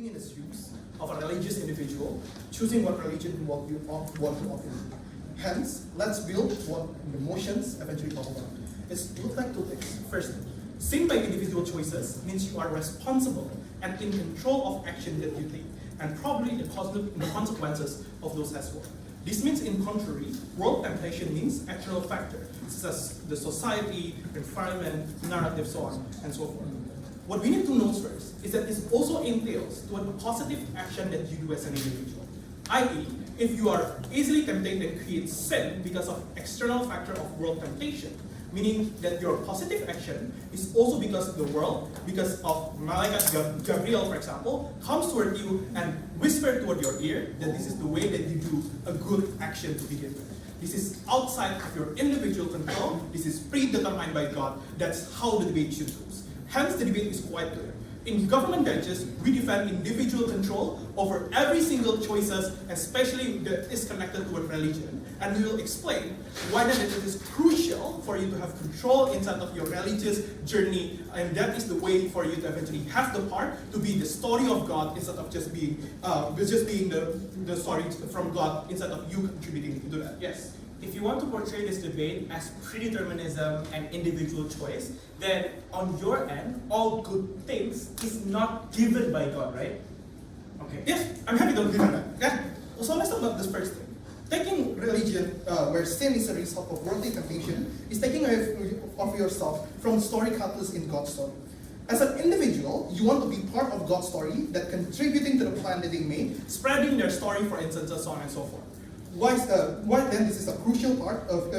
sitting in the shoes of a religious individual, choosing what religion you want to offer. Hence, let's build what the motions eventually talk about. It looks like two things. First, sin by individual choices means you are responsible and in control of action that you take, and probably the consequences of those as well. This means, in contrary, world temptation means external factors, such as the society, environment, narrative, so on and so forth. What we need to know first is that this also entails toward the positive action that you do as an individual. I.e., if you are easily tempted and create sin because of external factor of world temptation, meaning that your positive action is also because of the world, because of Malaikat Gabriel, for example, comes toward you and whisper toward your ear that this is the way that you do a good action to begin with. This is outside of your individual control. This is predetermined by God. That's how the debate should go. Hence, the debate is quite clear. In government benches, we defend individual control over every single choices, especially that is connected to a religion. And we will explain why that it is crucial for you to have control inside of your religious journey, and that is the way for you to eventually have the part to be the story of God instead of just being the story from God instead of you contributing to that. Yes. If you want to portray this debate as predeterminism and individual choice, then on your end, all good things is not given by God, right? Okay. Yes, I'm happy to do that. Yeah. So let's talk about this first thing. Taking religion, where sin is a result of worldly temptation, is taking away of yourself from story catalyst in God's story. As an individual, you want to be part of God's story that contributing to the plan that they made, spreading their story, for instance, and so on and so forth. Why then this is a crucial part of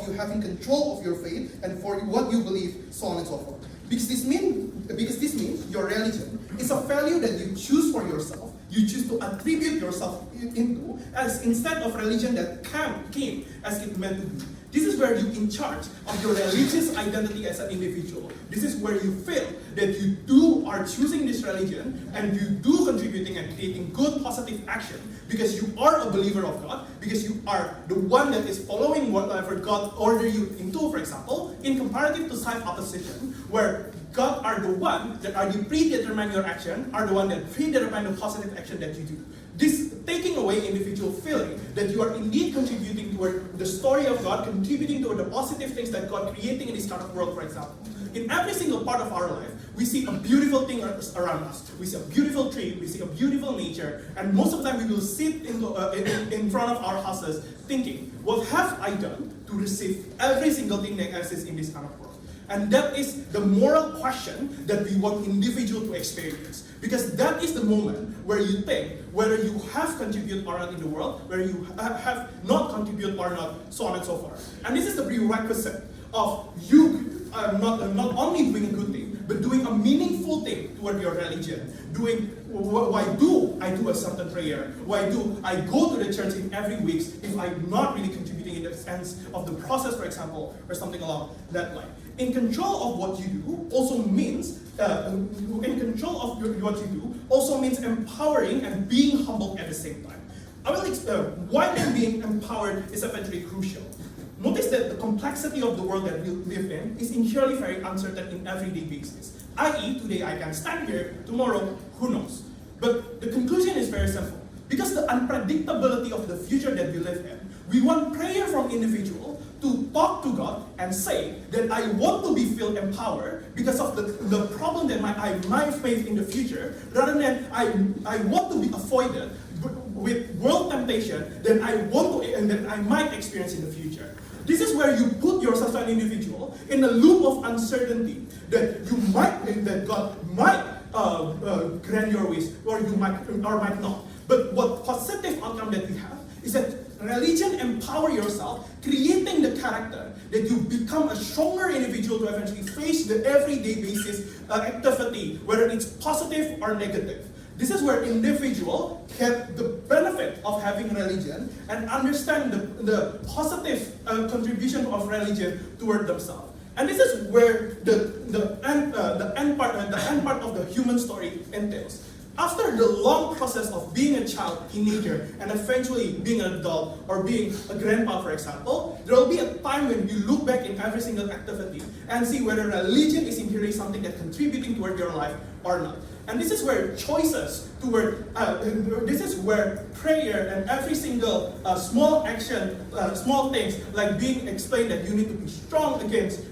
you having control of your faith and for what you believe, so on and so forth. Because this means your religion is a value that you choose for yourself. You choose to attribute yourself into, as instead of religion that came as it meant to be. This is where you're in charge of your religious identity as an individual. This is where you feel that you are choosing this religion and you do contributing and creating good positive action because you are a believer of God, because you are the one that is following whatever God ordered you into, for example, in comparative to side opposition, where God are the one that are the predetermine your action, are the one that predetermine the positive action that you do. This taking away individual feeling that you are indeed contributing toward the story of God, contributing toward the positive things that God creating in this kind of world, for example. In every single part of our life, we see a beautiful thing around us. We see a beautiful tree, we see a beautiful nature, and most of the time we will sit in front of our houses thinking, what have I done to receive every single thing that exists in this kind of world? And that is the moral question that we want individual to experience. Because that is the moment where you think whether you have contributed or not in the world, whether you have not contributed or not, so on and so forth. And this is the prerequisite of you not only doing a good thing, but doing a meaningful thing toward your religion. Why do I do a certain prayer? Why do I go to the church in every week if I'm not really contributing in the sense of the process, for example, or something along that line? In control of what you do also means empowering and being humble at the same time. I will explain why then being empowered is eventually crucial. Notice that the complexity of the world that we live in is inherently very uncertain in everyday basis. I.e., today I can stand here, tomorrow, who knows? But the conclusion is very simple. Because the unpredictability of the future that we live in, we want prayer from individual to talk to God and say that I want to be feel empowered because of the problem that I might face in the future, rather than I want to be avoided with world temptation that I might experience in the future. This is where you put yourself as an individual in a loop of uncertainty that God might grant your wish, or you might or might not. But what positive outcome that we have is that religion empower yourself, creating the character that you become a stronger individual to eventually face the everyday basis activity, whether it's positive or negative. This is where individual get the benefit of having religion and understand the positive contribution of religion toward themselves. And this is where the end part of the human story entails. After the long process of being a child, teenager, and eventually being an adult or being a grandpa, for example, there will be a time when you look back in every single activity and see whether religion is inherently something that's contributing toward your life or not. And this is where choices this is where prayer and every single small action, small things like being explained that you need to be strong against,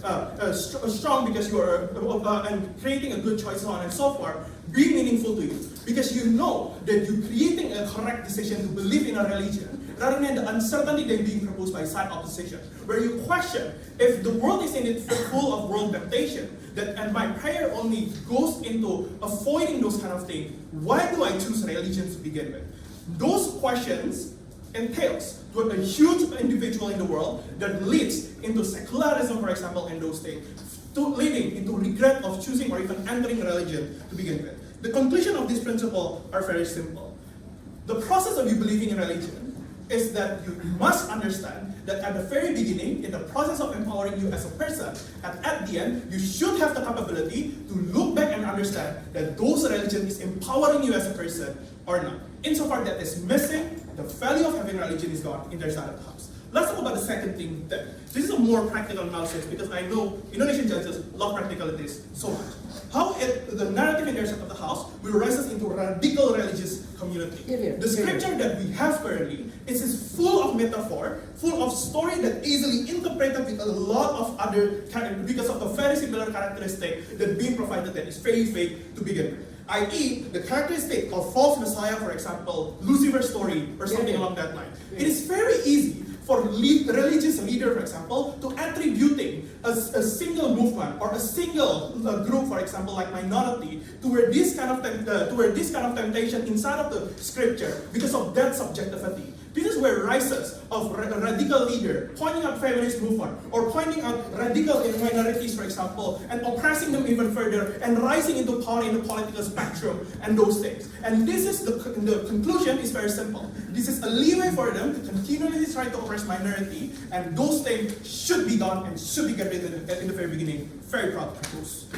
strong because you are, and creating a good choice, so on and so forth, be meaningful to you. Because you know that you're creating a correct decision to believe in a religion rather than the uncertainty that being proposed by side opposition, where you question if the world is indeed full of world temptation, and my prayer only goes into avoiding those kind of things. Why do I choose religion to begin with? Those questions entails to a huge individual in the world that leads into secularism, for example, and those things, to leading into regret of choosing or even entering religion to begin with. The conclusion of this principle are very simple. The process of you believing in religion is that you must understand that at the very beginning, in the process of empowering you as a person, and at the end, you should have the capability to look back and understand that those religion is empowering you as a person or not. Insofar that is missing, the value of having religion is gone in their side of the house. Let's talk about the second thing then. This is a more practical analysis because I know Indonesian judges love practicalities so much. How the narrative in their side of the house will rise us into a radical religious community. The scripture that we have currently is full of metaphor, full of story that easily interpreted with a lot of other characters because of the very similar characteristic that being provided that is very vague to begin with. I.e., the characteristic of false messiah, for example, Lucifer's story, or something along that line. It is very easy for religious leader, for example, to attributing a single movement or a single group, for example, like minority, to where this kind of temptation inside of the scripture because of that subjectivity. This is where rises of a radical leader pointing out feminist movement or pointing out radical minorities, for example, and oppressing them even further and rising into power in the political spectrum and those things. And this is the conclusion is very simple. This is a leeway for them to continually try to oppress minority, and those things should be done and should be get rid of in the very beginning. Very proud of those.